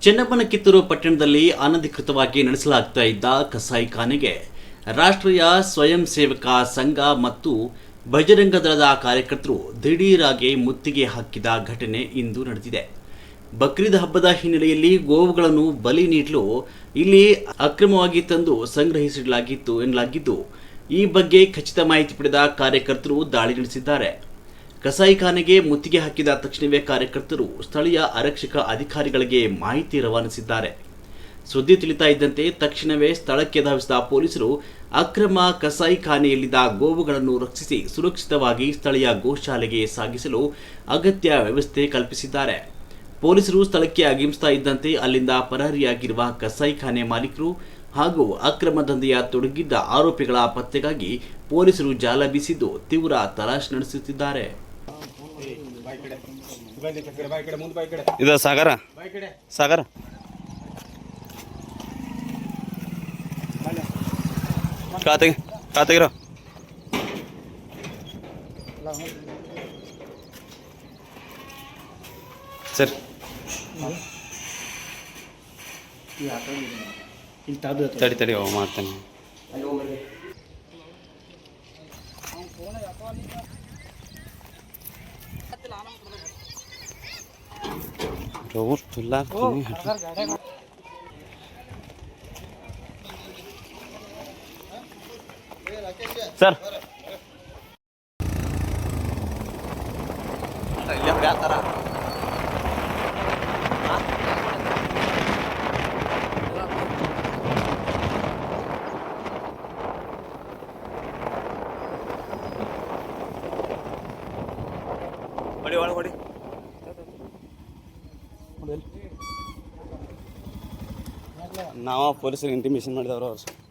ಚೆನ್ನಮ್ಮನ ಪಟ್ಟಣದಲ್ಲಿ ಅನಧಿಕೃತವಾಗಿ ನಡೆಸಲಾಗ್ತಾ ಇದ್ದ ಕಸಾಯಿಖಾನೆಗೆ ರಾಷ್ಟ್ರೀಯ ಸ್ವಯಂ ಸೇವಕ ಸಂಘ ಮತ್ತು ಬಜರಂಗ ದಳದ ಕಾರ್ಯಕರ್ತರು ದಿಢೀರಾಗಿ ಮುತ್ತಿಗೆ ಹಾಕಿದ ಘಟನೆ ಇಂದು ನಡೆದಿದೆ. ಬಕ್ರೀದ್ ಹಬ್ಬದ ಹಿನ್ನೆಲೆಯಲ್ಲಿ ಗೋವುಗಳನ್ನು ಬಲಿ ನೀಡಲು ಇಲ್ಲಿ ಅಕ್ರಮವಾಗಿ ತಂದು ಸಂಗ್ರಹಿಸಲಾಗಿತ್ತು ಎನ್ನಲಾಗಿದ್ದು, ಈ ಬಗ್ಗೆ ಖಚಿತ ಮಾಹಿತಿ ಪಡೆದ ಕಾರ್ಯಕರ್ತರು ದಾಳಿ ನಡೆಸಿದ್ದಾರೆ. ಕಸಾಯಿಖಾನೆಗೆ ಮುತ್ತಿಗೆ ಹಾಕಿದ ತಕ್ಷಣವೇ ಕಾರ್ಯಕರ್ತರು ಸ್ಥಳೀಯ ಆರಕ್ಷಕ ಅಧಿಕಾರಿಗಳಿಗೆ ಮಾಹಿತಿ ರವಾನಿಸಿದ್ದಾರೆ. ಸುದ್ದಿ ತಿಳಿತಾ ಇದ್ದಂತೆ ತಕ್ಷಣವೇ ಸ್ಥಳಕ್ಕೆ ಧಾವಿಸಿದ ಪೊಲೀಸರು ಅಕ್ರಮ ಕಸಾಯಿಖಾನೆಯಲ್ಲಿದ್ದ ಗೋವುಗಳನ್ನು ರಕ್ಷಿಸಿ ಸುರಕ್ಷಿತವಾಗಿ ಸ್ಥಳೀಯ ಗೋಶಾಲೆಗೆ ಸಾಗಿಸಲು ಅಗತ್ಯ ವ್ಯವಸ್ಥೆ ಕಲ್ಪಿಸಿದ್ದಾರೆ. ಪೊಲೀಸರು ಸ್ಥಳಕ್ಕೆ ಆಗಮಿಸ್ತಾ ಇದ್ದಂತೆ ಅಲ್ಲಿಂದ ಪರಾರಿಯಾಗಿರುವ ಕಸಾಯಿಖಾನೆ ಮಾಲೀಕರು ಹಾಗೂ ಅಕ್ರಮ ದಂಧೆಯ ತೊಡಗಿದ್ದ ಆರೋಪಿಗಳ ಪತ್ತೆಗಾಗಿ ಪೊಲೀಸರು ಜಾಲ ಬೀಸಿದ್ದು ತೀವ್ರ ತಲಾಶ್ ನಡೆಸುತ್ತಿದ್ದಾರೆ. ಇದು ಸಾಗರ ಸಾಗರ ಕಾತೆಗಿರೋ ಸರ್ ತಡಿ ತಡಿ ಮಾಡ್ತೇನೆ. ಸರ್ ಹೊಡಿ ನಾವು ಪೊಲೀಸರಿಗೆ ಇಂಟಿಮೇಷನ್ ಮಾಡಿದವರು ಅವ್ರು